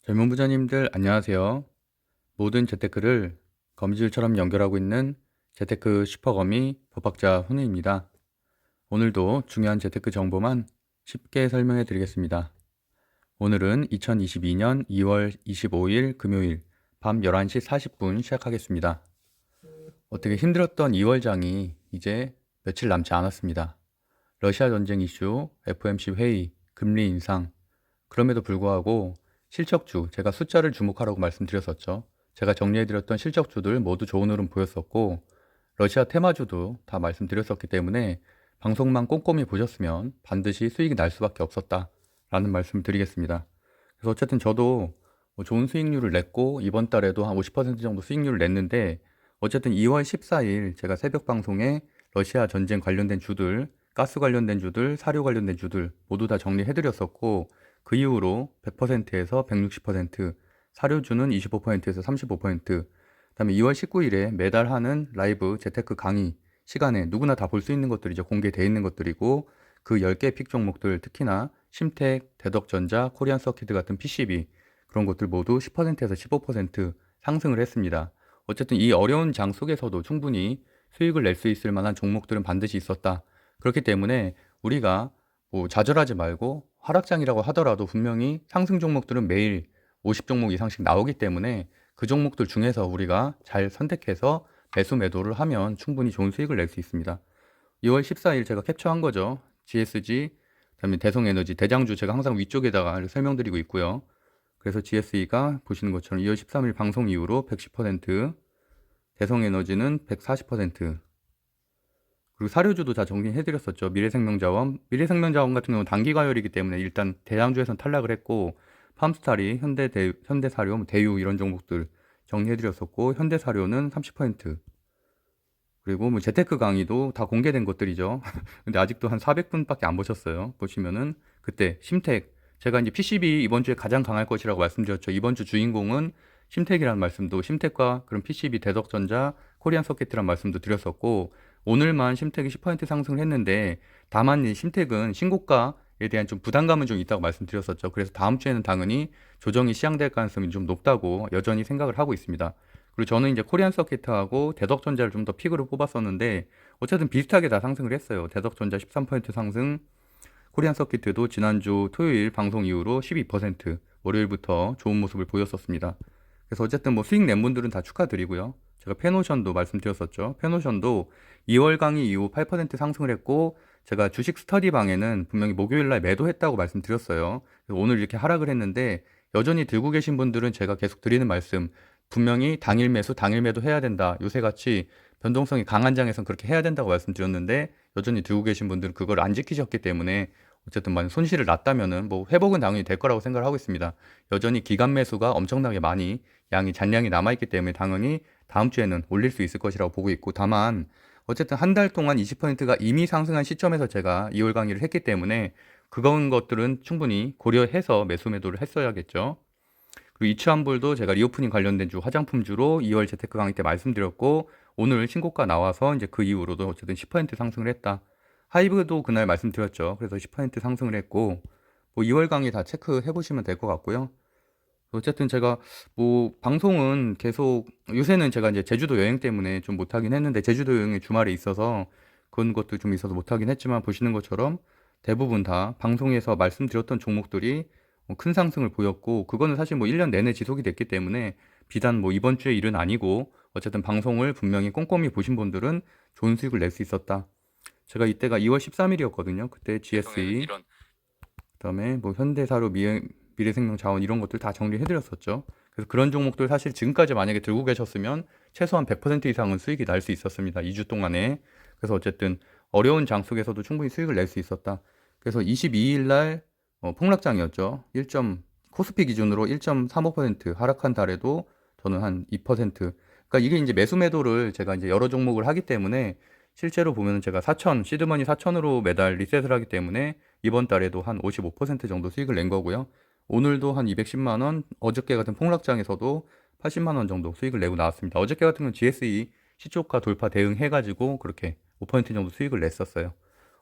젊은 부자님들 안녕하세요. 모든 재테크를 거미줄처럼 연결하고 있는 재테크 슈퍼거미 법학자 훈우입니다. 오늘도 중요한 재테크 정보만 쉽게 설명해 드리겠습니다. 오늘은 2022년 2월 25일 금요일 밤 11시 40분 시작하겠습니다. 어떻게 힘들었던 2월장이 이제 며칠 남지 않았습니다. 러시아 전쟁 이슈, FOMC 회의, 금리 인상, 그럼에도 불구하고 실적주, 제가 숫자를 주목하라고 말씀드렸었죠. 제가 정리해드렸던 실적주들 모두 좋은 흐름 보였었고, 러시아 테마주도 다 말씀드렸었기 때문에 방송만 꼼꼼히 보셨으면 반드시 수익이 날 수밖에 없었다라는 말씀을 드리겠습니다. 그래서 어쨌든 저도 좋은 수익률을 냈고, 이번 달에도 한 50% 정도 수익률을 냈는데, 어쨌든 2월 14일 제가 새벽 방송에 러시아 전쟁 관련된 주들, 가스 관련된 주들, 사료 관련된 주들 모두 다 정리해드렸었고, 그 이후로 100%에서 160%, 사료주는 25%에서 35%, 그다음에 2월 19일에 매달 하는 라이브 재테크 강의 시간에 누구나 다 볼 수 있는 것들이죠. 공개되어 있는 것들이고, 그 10개 픽 종목들, 특히나 심텍, 대덕전자, 코리안 서킷 같은 PCB 그런 것들 모두 10%에서 15% 상승을 했습니다. 어쨌든 이 어려운 장 속에서도 충분히 수익을 낼 수 있을 만한 종목들은 반드시 있었다. 그렇기 때문에 우리가 좌절하지 말고, 하락장이라고 하더라도 분명히 상승 종목들은 매일 50종목 이상씩 나오기 때문에 그 종목들 중에서 우리가 잘 선택해서 매수 매도를 하면 충분히 좋은 수익을 낼 수 있습니다. 2월 14일 제가 캡처한 거죠. GSG, 그다음에 대성에너지, 대장주 제가 항상 위쪽에다가 설명드리고 있고요. 그래서 GSE가 보시는 것처럼 2월 13일 방송 이후로 110%, 대성에너지는 140%, 그리고 사료주도 다 정리해드렸었죠. 미래생명자원. 미래생명자원 같은 경우는 단기가열이기 때문에 일단 대장주에선 탈락을 했고, 팜스타리, 현대사료, 대유 이런 종목들 정리해드렸었고, 현대사료는 30%. 그리고 뭐 재테크 강의도 다 공개된 것들이죠. 근데 아직도 한 400분밖에 안 보셨어요. 보시면은 그때 심텍, 제가 이제 PCB 이번 주에 가장 강할 것이라고 말씀드렸죠. 이번 주 주인공은 심텍이라는 말씀도, 심텍과 그런 PCB, 대덕전자, 코리안 서킷이라는 말씀도 드렸었고, 오늘만 심텍이 10% 상승을 했는데, 다만 이 심텍은 신고가에 대한 좀 부담감은 좀 있다고 말씀드렸었죠. 그래서 다음 주에는 당연히 조정이 시향될 가능성이 좀 높다고 여전히 생각을 하고 있습니다. 그리고 저는 이제 코리안 서킷하고 대덕전자를 좀 더 픽으로 뽑았었는데, 어쨌든 비슷하게 다 상승을 했어요. 대덕전자 13% 상승, 코리안 서킷도 지난주 토요일 방송 이후로 12%, 월요일부터 좋은 모습을 보였었습니다. 그래서 어쨌든 뭐 수익 낸 분들은 다 축하드리고요. 제가 페노션도 말씀드렸었죠. 페노션도 2월 강의 이후 8% 상승을 했고, 제가 주식 스터디 방에는 분명히 목요일 날 매도했다고 말씀드렸어요. 그래서 오늘 이렇게 하락을 했는데, 여전히 들고 계신 분들은 제가 계속 드리는 말씀, 분명히 당일 매수, 당일 매도 해야 된다. 요새같이 변동성이 강한 장에선 그렇게 해야 된다고 말씀드렸는데, 여전히 들고 계신 분들은 그걸 안 지키셨기 때문에 어쨌든 만약 손실을 났다면은 뭐 회복은 당연히 될 거라고 생각을 하고 있습니다. 여전히 기간 매수가 엄청나게 많이 잔량이 남아있기 때문에 당연히 다음 주에는 올릴 수 있을 것이라고 보고 있고, 다만 어쨌든 한 달 동안 20%가 이미 상승한 시점에서 제가 2월 강의를 했기 때문에 그건 것들은 충분히 고려해서 매수 매도를 했어야겠죠. 그리고 이츠한볼도 제가 리오프닝 관련된 주, 화장품주로 2월 재테크 강의 때 말씀드렸고, 오늘 신고가 나와서 이제 그 이후로도 어쨌든 10% 상승을 했다. 하이브도 그날 말씀드렸죠. 그래서 10% 상승을 했고, 뭐 2월 강의 다 체크해 보시면 될 것 같고요. 어쨌든 제가 뭐 방송은 계속, 요새는 제가 이제 제주도 여행 때문에 좀 못하긴 했는데, 제주도 여행이 주말에 있어서 그런 것도 좀 있어서 못하긴 했지만, 보시는 것처럼 대부분 다 방송에서 말씀드렸던 종목들이 큰 상승을 보였고, 그거는 사실 뭐 1년 내내 지속이 됐기 때문에 비단 뭐 이번 주의 일은 아니고, 어쨌든 방송을 분명히 꼼꼼히 보신 분들은 좋은 수익을 낼 수 있었다. 제가 이때가 2월 13일이었거든요. 그때 GSE, 그다음에 뭐 현대사료, 미래생명자원 이런 것들 다 정리해드렸었죠. 그래서 그런 종목들 사실 지금까지 만약에 들고 계셨으면 최소한 100% 이상은 수익이 날 수 있었습니다. 2주 동안에. 그래서 어쨌든 어려운 장 속에서도 충분히 수익을 낼 수 있었다. 그래서 22일 날 폭락장이었죠. 코스피 기준으로 1.35% 하락한 달에도 저는 한 2%. 그러니까 이게 이제 매수 매도를 제가 이제 여러 종목을 하기 때문에, 실제로 보면 제가 4천, 시드머니 4천으로 매달 리셋을 하기 때문에 이번 달에도 한 55% 정도 수익을 낸 거고요. 오늘도 한 210만 원, 어저께 같은 폭락장에서도 80만 원 정도 수익을 내고 나왔습니다. 어저께 같은 건 GSE 시초가 돌파 대응해가지고 그렇게 5% 정도 수익을 냈었어요.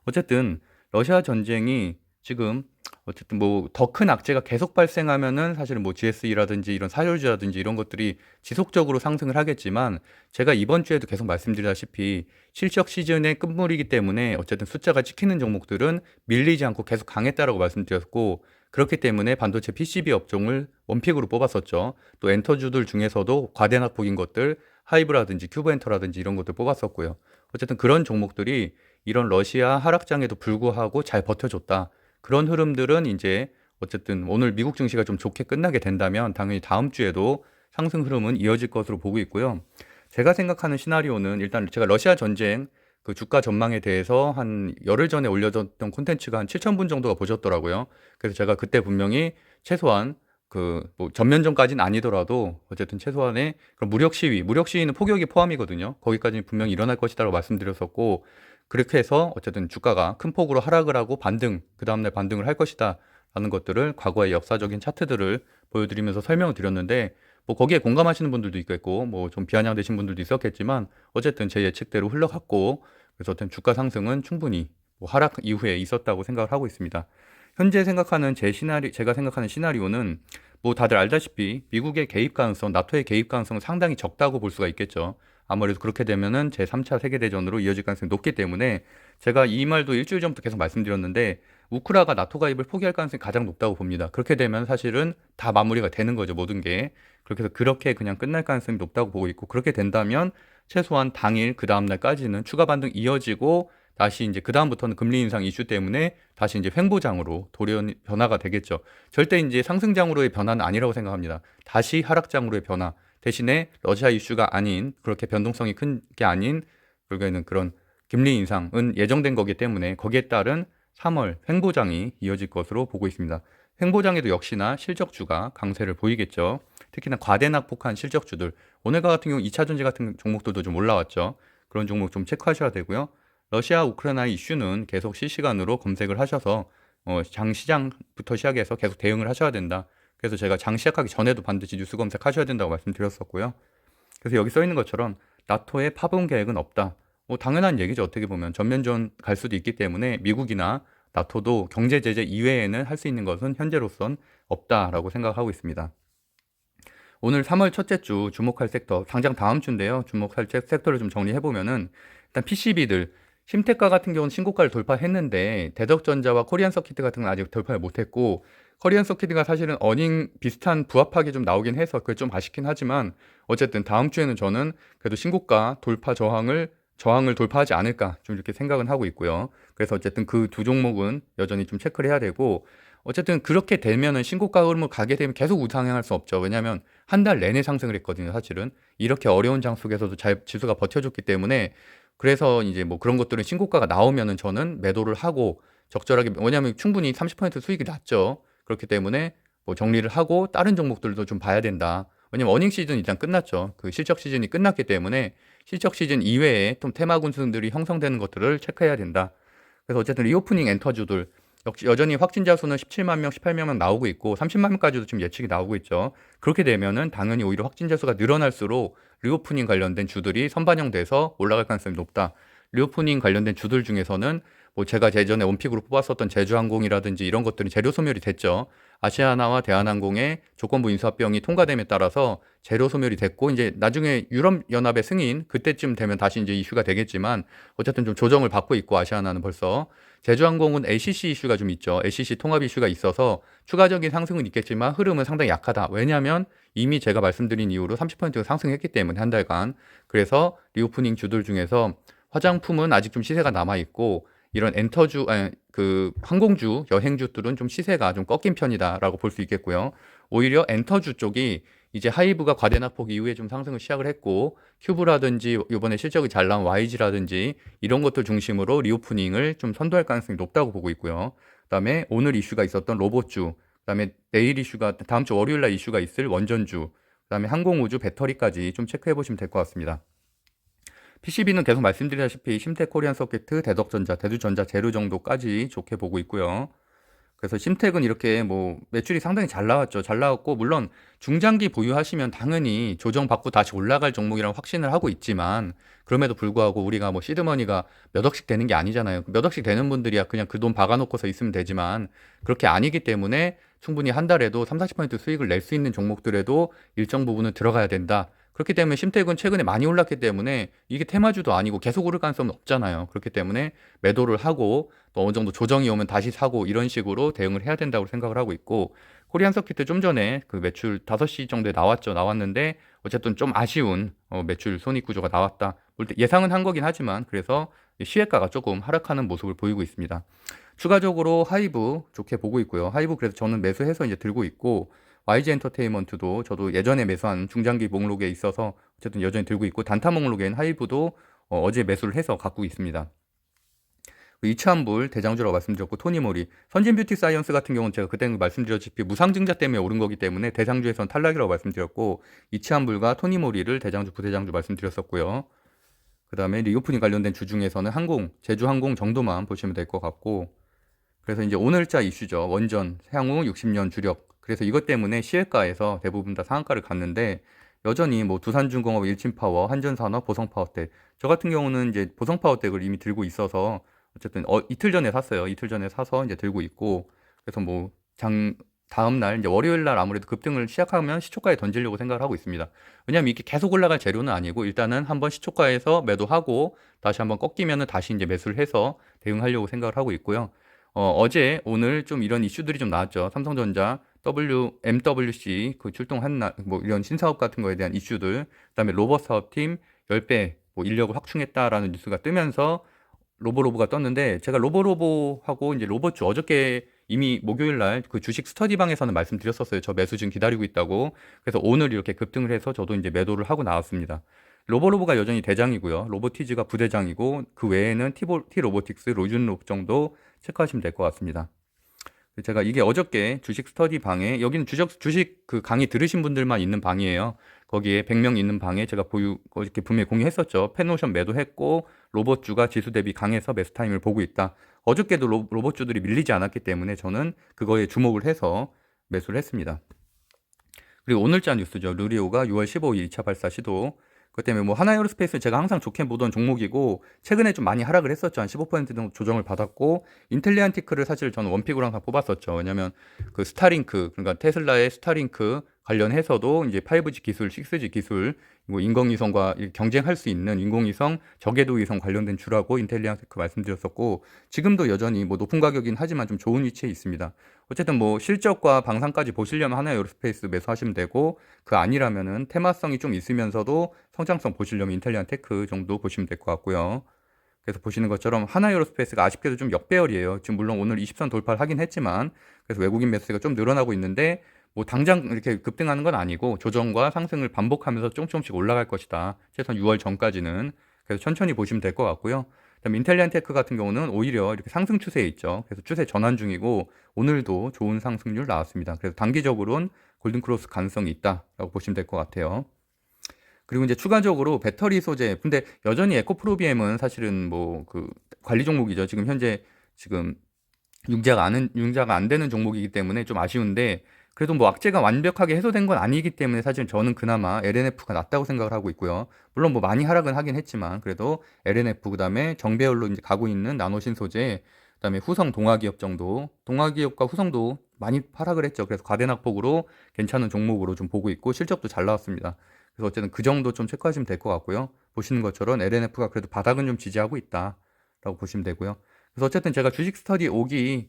어쨌든 러시아 전쟁이 지금 어쨌든 뭐 더 큰 악재가 계속 발생하면은 사실은 뭐 GSE라든지 이런 사료주라든지 이런 것들이 지속적으로 상승을 하겠지만, 제가 이번 주에도 계속 말씀드렸다시피 실적 시즌의 끝물이기 때문에 어쨌든 숫자가 찍히는 종목들은 밀리지 않고 계속 강했다라고 말씀드렸고, 그렇기 때문에 반도체 PCB 업종을 원픽으로 뽑았었죠. 또 엔터주들 중에서도 과대낙폭인 것들, 하이브라든지 큐브엔터라든지 이런 것들 뽑았었고요. 어쨌든 그런 종목들이 이런 러시아 하락장에도 불구하고 잘 버텨줬다. 그런 흐름들은 이제 어쨌든 오늘 미국 증시가 좀 좋게 끝나게 된다면 당연히 다음 주에도 상승 흐름은 이어질 것으로 보고 있고요. 제가 생각하는 시나리오는, 일단 제가 러시아 전쟁 그 주가 전망에 대해서 한 열흘 전에 올려줬던 콘텐츠가 한 7,000분 정도가 보셨더라고요. 그래서 제가 그때 분명히 최소한 그 뭐 전면전까지는 아니더라도 어쨌든 최소한의 그런 무력 시위는 폭격이 포함이거든요. 거기까지는 분명히 일어날 것이다라고 말씀드렸었고, 그렇게 해서 어쨌든 주가가 큰 폭으로 하락을 하고 반등, 그 다음날 반등을 할 것이다 라는 것들을 과거의 역사적인 차트들을 보여드리면서 설명을 드렸는데, 뭐 거기에 공감하시는 분들도 있겠고 뭐 좀 비아냥되신 분들도 있었겠지만, 어쨌든 제 예측대로 흘러갔고, 그래서 어떤 주가 상승은 충분히 뭐 하락 이후에 있었다고 생각을 하고 있습니다. 현재 생각하는 제가 생각하는 시나리오는, 뭐 다들 알다시피 미국의 개입 가능성, 나토의 개입 가능성은 상당히 적다고 볼 수가 있겠죠. 아무래도 그렇게 되면은 제3차 세계대전으로 이어질 가능성이 높기 때문에, 제가 이 말도 일주일 전부터 계속 말씀드렸는데, 우크라가 나토 가입을 포기할 가능성이 가장 높다고 봅니다. 그렇게 되면 사실은 다 마무리가 되는 거죠, 모든 게. 그렇게 해서 그렇게 그냥 끝날 가능성이 높다고 보고 있고, 그렇게 된다면 최소한 당일 그 다음 날까지는 추가 반등 이어지고, 다시 이제 그 다음부터는 금리 인상 이슈 때문에 다시 이제 횡보장으로 돌연 변화가 되겠죠. 절대 이제 상승장으로의 변화는 아니라고 생각합니다. 다시 하락장으로의 변화. 대신에 러시아 이슈가 아닌, 그렇게 변동성이 큰 게 아닌, 결국에는 그런 금리 인상은 예정된 거기 때문에 거기에 따른 3월 횡보장이 이어질 것으로 보고 있습니다. 횡보장에도 역시나 실적주가 강세를 보이겠죠. 특히나 과대낙폭한 실적주들, 오늘과 같은 경우 2차 전지 같은 종목들도 좀 올라왔죠. 그런 종목 좀 체크하셔야 되고요. 러시아 우크라이나 이슈는 계속 실시간으로 검색을 하셔서 장 시장부터 시작해서 계속 대응을 하셔야 된다. 그래서 제가 장 시작하기 전에도 반드시 뉴스 검색하셔야 된다고 말씀드렸었고요. 그래서 여기 써 있는 것처럼 나토의 파병 계획은 없다. 뭐 당연한 얘기죠. 어떻게 보면 전면전 갈 수도 있기 때문에 미국이나 나토도 경제 제재 이외에는 할 수 있는 것은 현재로선 없다라고 생각하고 있습니다. 오늘 3월 첫째 주 주목할 섹터, 당장 다음 주인데요. 주목할 섹터를 좀 정리해 보면은, 일단 PCB들, 심테카 같은 경우는 신고가를 돌파했는데 대덕전자와 코리안 서키트 같은 건 아직 돌파를 못했고, 코리안 서키트가 사실은 어닝 비슷한 부합하게 좀 나오긴 해서 그게 좀 아쉽긴 하지만, 어쨌든 다음 주에는 저는 그래도 신고가 돌파 저항을 돌파하지 않을까 좀 이렇게 생각은 하고 있고요. 그래서 어쨌든 그 두 종목은 여전히 좀 체크를 해야 되고, 어쨌든 그렇게 되면은 신고가 흐름을 가게 되면 계속 우상향할 수 없죠. 왜냐하면 한 달 내내 상승을 했거든요, 사실은. 이렇게 어려운 장 속에서도 잘 지수가 버텨줬기 때문에, 그래서 이제 뭐 그런 것들은 신고가가 나오면은 저는 매도를 하고 적절하게, 왜냐하면 충분히 30% 수익이 났죠. 그렇기 때문에 뭐 정리를 하고 다른 종목들도 좀 봐야 된다. 왜냐면 어닝 시즌 일단 끝났죠. 그 실적 시즌이 끝났기 때문에 실적 시즌 이외에 좀 테마 군수들이 형성되는 것들을 체크해야 된다. 그래서 어쨌든 리오프닝 엔터주들, 역시 여전히 확진자 수는 17만 명, 18만 명 나오고 있고 30만 명까지도 지금 예측이 나오고 있죠. 그렇게 되면은 당연히 오히려 확진자 수가 늘어날수록 리오프닝 관련된 주들이 선반영돼서 올라갈 가능성이 높다. 리오프닝 관련된 주들 중에서는 뭐 제가 예전에 원픽으로 뽑았었던 제주항공이라든지 이런 것들이 재료 소멸이 됐죠. 아시아나와 대한항공의 조건부 인수합병이 통과됨에 따라서 재료 소멸이 됐고, 이제 나중에 유럽연합의 승인 그때쯤 되면 다시 이제 이슈가 되겠지만, 어쨌든 좀 조정을 받고 있고, 아시아나는 벌써. 제주항공은 LCC 이슈가 좀 있죠. LCC 통합 이슈가 있어서 추가적인 상승은 있겠지만 흐름은 상당히 약하다. 왜냐하면 이미 제가 말씀드린 이후로 30% 상승했기 때문에 한 달간. 그래서 리오프닝 주들 중에서 화장품은 아직 좀 시세가 남아 있고, 이런 엔터주, 그 항공주, 여행주들은 좀 시세가 좀 꺾인 편이다라고 볼 수 있겠고요. 오히려 엔터주 쪽이 이제 하이브가 과대낙폭 이후에 좀 상승을 시작을 했고, 큐브라든지 이번에 실적이 잘 나온 YG라든지 이런 것들 중심으로 리오프닝을 좀 선도할 가능성이 높다고 보고 있고요. 그다음에 오늘 이슈가 있었던 로봇주, 그다음에 내일 이슈가, 다음 주 월요일 날 이슈가 있을 원전주, 그다음에 항공우주, 배터리까지 좀 체크해 보시면 될 것 같습니다. PCB는 계속 말씀드렸다시피 심텍 코리안 서키트, 대덕전자, 대두전자, 제루 정도까지 좋게 보고 있고요. 그래서 심택은 이렇게 뭐 매출이 상당히 잘 나왔죠. 잘 나왔고, 물론 중장기 보유하시면 당연히 조정받고 다시 올라갈 종목이라고 확신을 하고 있지만, 그럼에도 불구하고 우리가 뭐 시드머니가 몇 억씩 되는 게 아니잖아요. 몇 억씩 되는 분들이야 그냥 그 돈 박아놓고서 있으면 되지만, 그렇게 아니기 때문에 충분히 한 달에도 3, 40% 수익을 낼 수 있는 종목들에도 일정 부분은 들어가야 된다. 그렇기 때문에 심택은 최근에 많이 올랐기 때문에 이게 테마주도 아니고 계속 오를 가능성은 없잖아요. 그렇기 때문에 매도를 하고 또 어느 정도 조정이 오면 다시 사고 이런 식으로 대응을 해야 된다고 생각을 하고 있고, 코리안 서킷 좀 전에 그 매출 5시 정도에 나왔는데 어쨌든 좀 아쉬운 매출 손익 구조가 나왔다. 예상은 한 거긴 하지만 그래서 시외가가 조금 하락하는 모습을 보이고 있습니다. 추가적으로 하이브 좋게 보고 있고요. 하이브 그래서 저는 매수해서 이제 들고 있고, YG 엔터테인먼트도 저도 예전에 매수한 중장기 목록에 있어서 어쨌든 여전히 들고 있고, 단타 목록엔 하이브도 어제 매수를 해서 갖고 있습니다. 이차한불 대장주라고 말씀드렸고, 토니모리, 선진뷰티 사이언스 같은 경우는 제가 그때 말씀드렸다시피 무상증자 때문에 오른 거기 때문에 대장주에선 탈락이라고 말씀드렸고, 이차한불과 토니모리를 대장주, 부대장주 말씀드렸었고요. 그 다음에 리오프닝 관련된 주 중에서는 항공, 제주항공 정도만 보시면 될 것 같고, 그래서 이제 오늘자 이슈죠. 원전, 향후 60년 주력. 그래서 이것 때문에 시외가에서 대부분 다 상한가를 갔는데, 여전히 뭐 두산중공업, 일침파워, 한전산업, 보성파워텍. 저 같은 경우는 이제 보성파워텍을 이미 들고 있어서 어쨌든 이틀 전에 샀어요. 이틀 전에 사서 이제 들고 있고, 그래서 뭐 다음 날 이제 월요일 날 아무래도 급등을 시작하면 시초가에 던지려고 생각을 하고 있습니다. 왜냐하면 이게 계속 올라갈 재료는 아니고 일단은 한번 시초가에서 매도하고 다시 한번 꺾이면은 다시 이제 매수를 해서 대응하려고 생각을 하고 있고요. 어제 오늘 좀 이런 이슈들이 좀 나왔죠. 삼성전자 MWC 그 출동한 날 뭐 이런 신사업 같은 거에 대한 이슈들, 그다음에 로봇 사업팀 10배 뭐 인력을 확충했다라는 뉴스가 뜨면서 로보로보가 떴는데, 제가 로보로보하고 이제 로봇주 어저께 이미 목요일 날 그 주식 스터디방에서는 말씀드렸었어요. 저 매수 지금 기다리고 있다고. 그래서 오늘 이렇게 급등을 해서 저도 이제 매도를 하고 나왔습니다. 로보로보가 여전히 대장이고요. 로보티즈가 부대장이고, 그 외에는 T로보틱스, 로준롭 정도 체크하시면 될 것 같습니다. 제가 이게 어저께 주식 스터디 방에, 여기는 주식 그 강의 들으신 분들만 있는 방이에요. 거기에 100명 있는 방에 제가 이렇게 분명히 공유했었죠. 펜오션 매도했고, 로봇주가 지수 대비 강해서 매수 타임을 보고 있다. 어저께도 로봇주들이 밀리지 않았기 때문에 저는 그거에 주목을 해서 매수를 했습니다. 그리고 오늘자 뉴스죠. 루리오가 6월 15일 2차 발사 시도. 그것 때문에 뭐 하나에어로스페이스 제가 항상 좋게 보던 종목이고, 최근에 좀 많이 하락을 했었죠. 한 15% 정도 조정을 받았고, 인텔리안티크를 사실 저는 원픽으로 항상 뽑았었죠. 왜냐면 그 스타링크, 그러니까 테슬라의 스타링크 관련해서도 이제 5G 기술, 6G 기술, 뭐 인공위성과 경쟁할 수 있는 인공위성, 저궤도 위성 관련된 주라고 인텔리안티크 말씀드렸었고, 지금도 여전히 뭐 높은 가격이긴 하지만 좀 좋은 위치에 있습니다. 어쨌든 뭐 실적과 방산까지 보시려면 하나에어로스페이스 매수하시면 되고, 그 아니라면은 테마성이 좀 있으면서도 성장성 보시려면 인텔리안 테크 정도 보시면 될 것 같고요. 그래서 보시는 것처럼 하나에어로스페이스가 아쉽게도 좀 역배열이에요. 지금 물론 오늘 20선 돌파를 하긴 했지만, 그래서 외국인 매수가 좀 늘어나고 있는데, 뭐 당장 이렇게 급등하는 건 아니고 조정과 상승을 반복하면서 조금씩 올라갈 것이다. 최소한 6월 전까지는. 그래서 천천히 보시면 될 것 같고요. 그다음 인텔리안 테크 같은 경우는 오히려 이렇게 상승 추세에 있죠. 그래서 추세 전환 중이고, 오늘도 좋은 상승률 나왔습니다. 그래서 단기적으로는 골든크로스 가능성이 있다라고 보시면 될 것 같아요. 그리고 이제 추가적으로 배터리 소재, 근데 여전히 에코프로비엠은 사실은 뭐 그 관리 종목이죠. 지금 현재 지금 융자가 안 되는 종목이기 때문에 좀 아쉬운데, 그래도 뭐 악재가 완벽하게 해소된 건 아니기 때문에 사실 저는 그나마 LNF가 낫다고 생각을 하고 있고요. 물론 뭐 많이 하락은 하긴 했지만 그래도 LNF, 그다음에 정배열로 이제 가고 있는 나노신 소재, 그다음에 후성 동아기업 정도, 동아기업과 후성도 많이 하락을 했죠. 그래서 과대낙폭으로 괜찮은 종목으로 좀 보고 있고, 실적도 잘 나왔습니다. 그래서 어쨌든 그 정도 좀 체크하시면 될 것 같고요. 보시는 것처럼 LNF가 그래도 바닥은 좀 지지하고 있다라고 보시면 되고요. 그래서 어쨌든 제가 주식 스터디 5기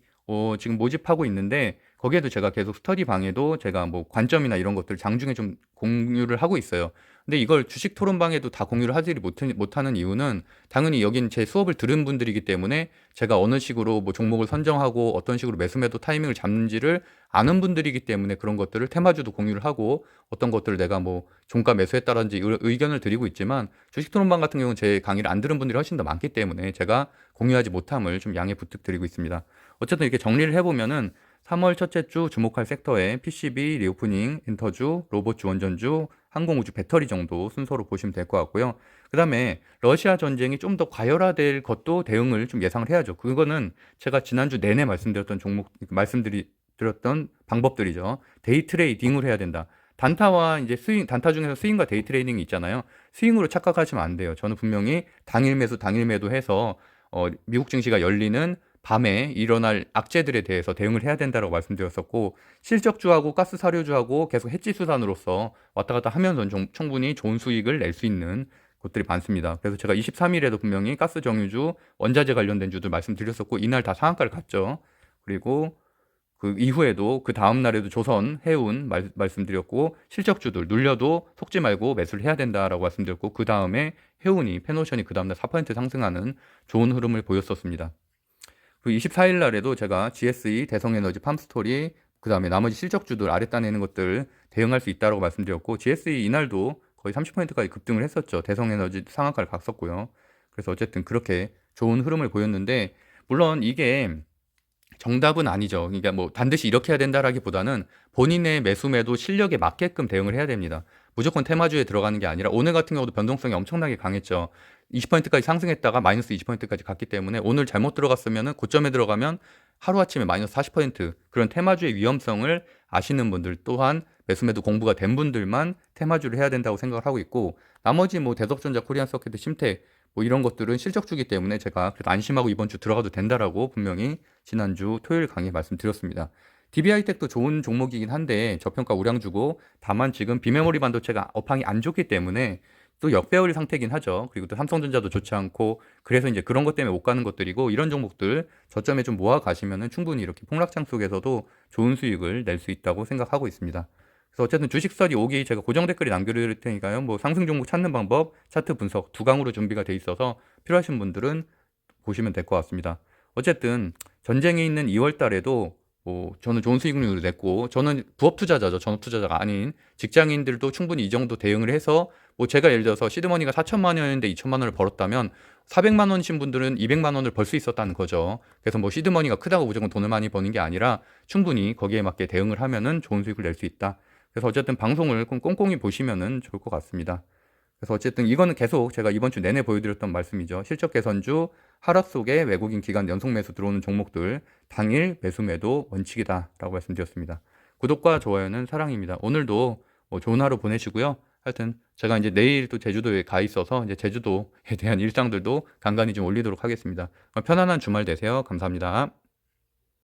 지금 모집하고 있는데, 거기에도 제가 계속 스터디 방에도 제가 뭐 관점이나 이런 것들 장중에 좀 공유를 하고 있어요. 근데 이걸 주식 토론방에도 다 공유를 하지 못하는 이유는, 당연히 여긴 제 수업을 들은 분들이기 때문에 제가 어느 식으로 뭐 종목을 선정하고 어떤 식으로 매수 타이밍을 잡는지를 아는 분들이기 때문에 그런 것들을 테마주도 공유를 하고, 어떤 것들을 내가 뭐 종가 매수했다든지 의견을 드리고 있지만, 주식 토론방 같은 경우는 제 강의를 안 들은 분들이 훨씬 더 많기 때문에 제가 공유하지 못함을 좀 양해 부탁드리고 있습니다. 어쨌든 이렇게 정리를 해보면은 3월 첫째 주 주목할 섹터에 PCB, 리오프닝, 엔터주, 로봇 주원전주, 항공우주 배터리 정도 순서로 보시면 될 것 같고요. 그 다음에 러시아 전쟁이 좀 더 과열화될 것도 대응을 좀 예상을 해야죠. 그거는 제가 지난주 내내 말씀드렸던 말씀드렸던 방법들이죠. 데이 트레이딩을 해야 된다. 단타와 이제 스윙, 단타 중에서 스윙과 데이 트레이딩이 있잖아요. 스윙으로 착각하시면 안 돼요. 저는 분명히 당일 매수, 당일 매도 해서 미국 증시가 열리는 밤에 일어날 악재들에 대해서 대응을 해야 된다고 말씀드렸었고, 실적주하고 가스 사료주하고 계속 해지 수단으로서 왔다 갔다 하면서 충분히 좋은 수익을 낼 수 있는 것들이 많습니다. 그래서 제가 23일에도 분명히 가스 정유주, 원자재 관련된 주들 말씀드렸었고, 이날 다 상한가를 갔죠. 그리고 그 이후에도 그 다음 날에도 조선, 해운 말씀드렸고, 실적주들 눌려도 속지 말고 매수를 해야 된다라고 말씀드렸고, 그 다음에 해운이, 페노션이 그 다음날 4% 상승하는 좋은 흐름을 보였었습니다. 그리고 24일 날에도 제가 GSE, 대성에너지, 팜스토리, 그 다음에 나머지 실적주들 아랫단에 있는 것들 대응할 수 있다고 말씀드렸고, GSE 이날도 거의 30%까지 급등을 했었죠. 대성에너지 상한가를 갔었고요. 그래서 어쨌든 그렇게 좋은 흐름을 보였는데, 물론 이게 정답은 아니죠. 그러니까 뭐 반드시 이렇게 해야 된다라기보다는 본인의 매수 매도 실력에 맞게끔 대응을 해야 됩니다. 무조건 테마주에 들어가는 게 아니라 오늘 같은 경우도 변동성이 엄청나게 강했죠. 20%까지 상승했다가 마이너스 20%까지 갔기 때문에 오늘 잘못 들어갔으면 고점에 들어가면 하루아침에 마이너스 40% 그런 테마주의 위험성을 아시는 분들 또한 매수 매도 공부가 된 분들만 테마주를 해야 된다고 생각을 하고 있고, 나머지 뭐 대덕전자, 코리안서킷, 심텍 뭐 이런 것들은 실적주기 때문에 제가 그래도 안심하고 이번 주 들어가도 된다라고 분명히 지난주 토요일 강의에 말씀드렸습니다. DB하이텍도 좋은 종목이긴 한데 저평가 우량 주고, 다만 지금 비메모리 반도체가 업황이 안 좋기 때문에 또 역배열 상태긴 하죠. 그리고 또 삼성전자도 좋지 않고, 그래서 이제 그런 것 때문에 못 가는 것들이고, 이런 종목들 저점에 좀 모아 가시면은 충분히 이렇게 폭락장 속에서도 좋은 수익을 낼 수 있다고 생각하고 있습니다. 그래서 어쨌든 주식스터디 5기 제가 고정 댓글에 남겨드릴 테니까요. 뭐 상승 종목 찾는 방법, 차트 분석 두 강으로 준비가 돼 있어서 필요하신 분들은 보시면 될 것 같습니다. 어쨌든 전쟁이 있는 2월 달에도 저는 좋은 수익률을 냈고, 저는 부업 투자자죠. 전업 투자자가 아닌 직장인들도 충분히 이 정도 대응을 해서, 뭐 제가 예를 들어서 시드머니가 4천만 원인데 2천만 원을 벌었다면 400만 원이신 분들은 200만 원을 벌 수 있었다는 거죠. 그래서 뭐 시드머니가 크다고 무조건 돈을 많이 버는 게 아니라 충분히 거기에 맞게 대응을 하면은 좋은 수익을 낼 수 있다. 그래서 어쨌든 방송을 꼼꼼히 보시면은 좋을 것 같습니다. 그래서 어쨌든 이거는 계속 제가 이번 주 내내 보여드렸던 말씀이죠. 실적 개선주, 하락 속에 외국인 기관 연속 매수 들어오는 종목들 당일 매수 매도 원칙이다라고 말씀드렸습니다. 구독과 좋아요는 사랑입니다. 오늘도 좋은 하루 보내시고요. 하여튼 제가 이제 내일 또 제주도에 가 있어서 이제 제주도에 대한 일상들도 간간히 좀 올리도록 하겠습니다. 편안한 주말 되세요. 감사합니다.